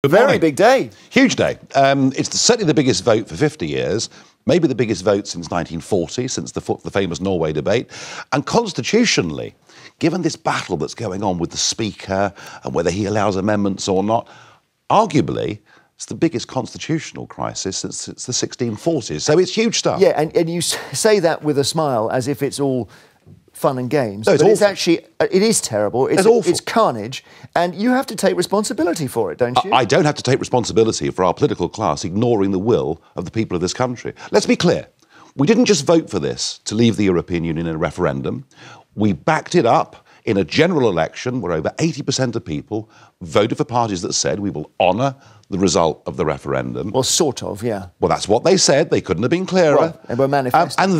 Good morning. Very big day. Huge day. It's certainly the biggest vote for 50 years, maybe the biggest vote since 1940, since the famous Norway debate. And constitutionally, given this battle that's going on with the Speaker and whether he allows amendments or not, arguably, it's the biggest constitutional crisis since the 1640s. So it's huge stuff. Yeah, and you say that with a smile as if it's all fun and games. No, it's but awful. it's actually, it is terrible. It's awful. It's carnage, and you have to take responsibility for it, don't you? I don't have to take responsibility for our political class ignoring the will of the people of this country. Let's be clear. We didn't just vote for this to leave the European Union in a referendum. We backed it up in a general election where over 80% of people voted for parties that said we will honour the result of the referendum. Well, sort of, yeah. Well, that's what they said. They couldn't have been clearer. Well, they were manifesting.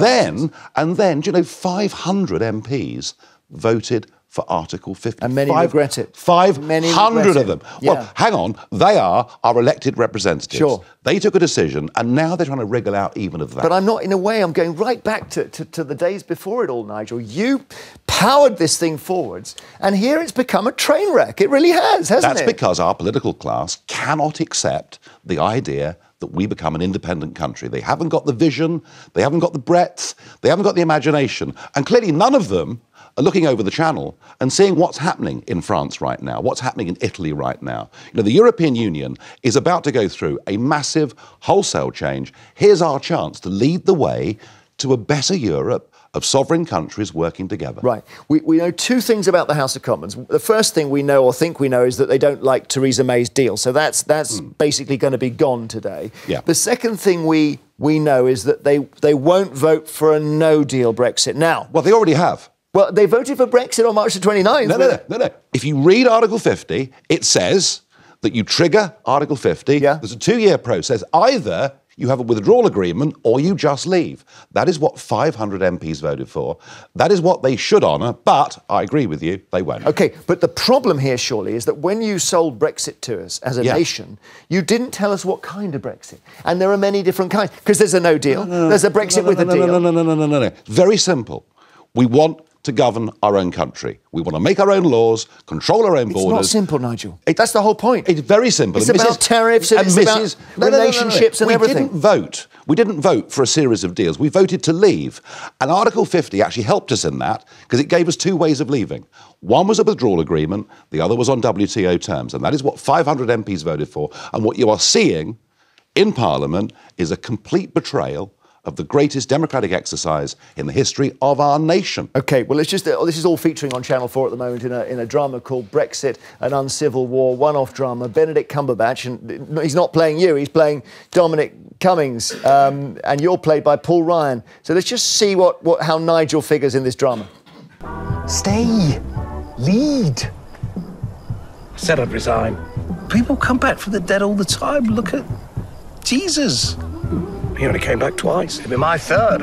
And then, do you know, 500 MPs voted for Article 50. And many regret it. 500 of them. Yeah. Well, hang on. They are our elected representatives. Sure. They took a decision, and now they're trying to wriggle out even of that. But I'm not, in a way, I'm going right back to the days before it all, Nigel. You powered this thing forwards, and here it's become a train wreck. It really has, hasn't it? That's because our political class cannot accept the idea that we become an independent country. They haven't got the vision, they haven't got the breadth, they haven't got the imagination, and clearly none of them are looking over the channel and seeing what's happening in France right now, what's happening in Italy right now. You know, the European Union is about to go through a massive wholesale change. Here's our chance to lead the way to a better Europe of sovereign countries working together. Right. We know two things about the House of Commons. The first thing we know, or think we know, is that they don't like Theresa May's deal. So that's basically going to be gone today. Yeah. The second thing we know is that they won't vote for a no-deal Brexit. Now... Well, they already have. Well, they voted for Brexit on March the 29th. No. If you read Article 50, it says that you trigger Article 50. Yeah. There's a 2-year process. Either you have a withdrawal agreement or you just leave. That is what 500 MPs voted for. That is what they should honour, but I agree with you, they won't. OK, but the problem here, surely, is that when you sold Brexit to us as a nation, you didn't tell us what kind of Brexit. And there are many different kinds. Because there's a no deal, there's a Brexit with a deal. No. Very simple. We want to govern our own country. We want to make our own laws, control our own borders. It's not simple, Nigel. That's the whole point. It's very simple. It's about tariffs and it's about relationships and everything. We didn't vote for a series of deals. We voted to leave. And Article 50 actually helped us in that because it gave us 2 ways of leaving. One was a withdrawal agreement, the other was on WTO terms. And that is what 500 MPs voted for. And what you are seeing in Parliament is a complete betrayal of the greatest democratic exercise in the history of our nation. OK, well, it's just this is all featuring on Channel 4 at the moment in a drama called Brexit, an Uncivil War, one-off drama. Benedict Cumberbatch, and he's not playing you, he's playing Dominic Cummings, and you're played by Paul Ryan. So let's just see how Nigel figures in this drama. Stay. Lead. I said I'd resign. People come back from the dead all the time. Look at Jesus. He only came back twice. It'll be my third.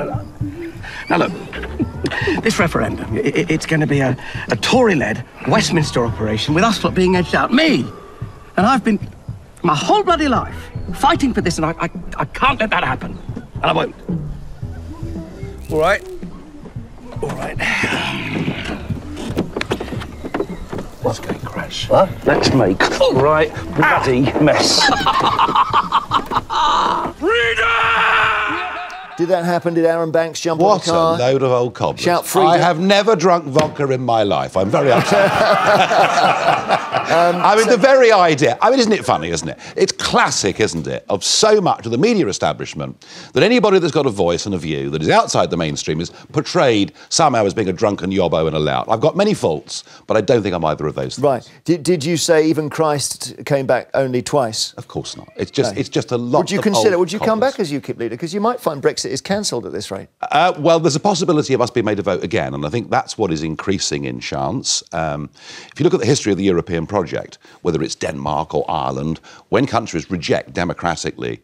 Now, look, this referendum, it's going to be a Tory-led Westminster operation with us being edged out. Me! And I've been, my whole bloody life, fighting for this, and I can't let that happen. And I won't. All right? All right. Let's go crash. What? Let's make a right bloody mess. Did that happen? Did Aaron Banks jump on the car? What a load of old cobblers. Shout freedom. I have never drunk vodka in my life. I'm very upset. The very idea... isn't it funny, isn't it? It's classic, isn't it, of so much of the media establishment that anybody that's got a voice and a view that is outside the mainstream is portrayed somehow as being a drunken yobbo and a lout. I've got many faults, but I don't think I'm either of those things. Right. Did you say even Christ came back only twice? Of course not. It's just a lot Would you consider... Would you come back as UKIP leader? Because you might find Brexit is cancelled at this rate. Well, there's a possibility of us being made to vote again, and I think that's what is increasing in chance. If you look at the history of the European project, whether it's Denmark or Ireland, when countries reject democratically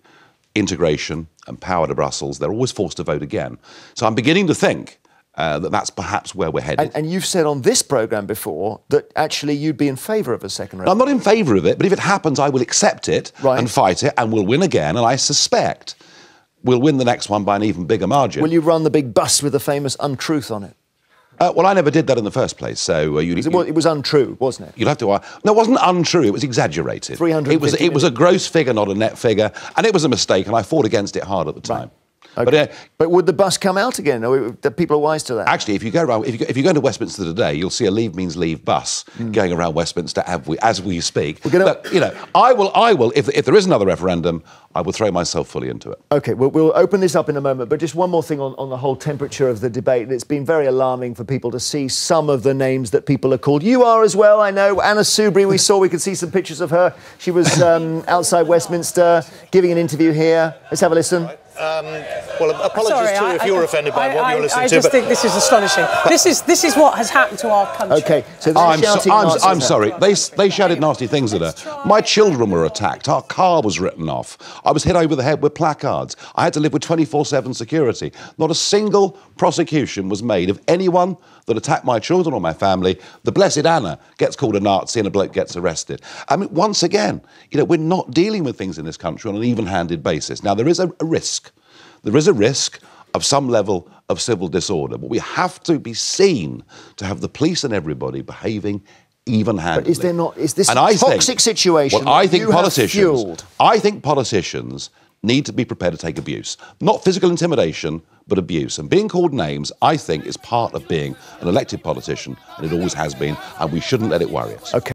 integration and power to Brussels, they're always forced to vote again. So I'm beginning to think that's perhaps where we're headed. And you've said on this programme before that actually you'd be in favour of a second referendum. I'm not in favour of it, but if it happens, I will accept it and fight it, and we'll win again, and I suspect we'll win the next one by an even bigger margin. Will you run the big bus with the famous untruth on it? Well, I never did that in the first place, so it was untrue, wasn't it? You'd have to... no, it wasn't untrue, it was exaggerated. 350 It was a gross figure, not a net figure, and it was a mistake, and I fought against it hard at the time. Right. Okay. But would the bus come out again? The people are wise to that. Actually, if you go around, if you go into Westminster today, you'll see a Leave Means Leave bus going around Westminster as we speak. Look, you know, I will. If there is another referendum, I will throw myself fully into it. OK, we'll open this up in a moment, but just one more thing on the whole temperature of the debate. It's been very alarming for people to see some of the names that people are called. You are as well, I know. Anna Soubry, we could see some pictures of her. She was outside Westminster giving an interview here. Let's have a listen. Well, apologies too if you're offended by what you're listening to. I just think this is astonishing. This is what has happened to our country. OK, so I'm sorry. They shouted nasty things at her. My children were attacked. Our car was written off. I was hit over the head with placards. I had to live with 24/7 security. Not a single prosecution was made of anyone that attacked my children or my family. The blessed Anna gets called a Nazi and a bloke gets arrested. I mean, once again, you know, we're not dealing with things in this country on an even-handed basis. Now, there is a risk. There is a risk of some level of civil disorder, but we have to be seen to have the police and everybody behaving even-handedly. But is there not? Is this a toxic situation? Well, I think politicians need to be prepared to take abuse. Not physical intimidation, but abuse. And being called names, I think, is part of being an elected politician, and it always has been, and we shouldn't let it worry us. OK.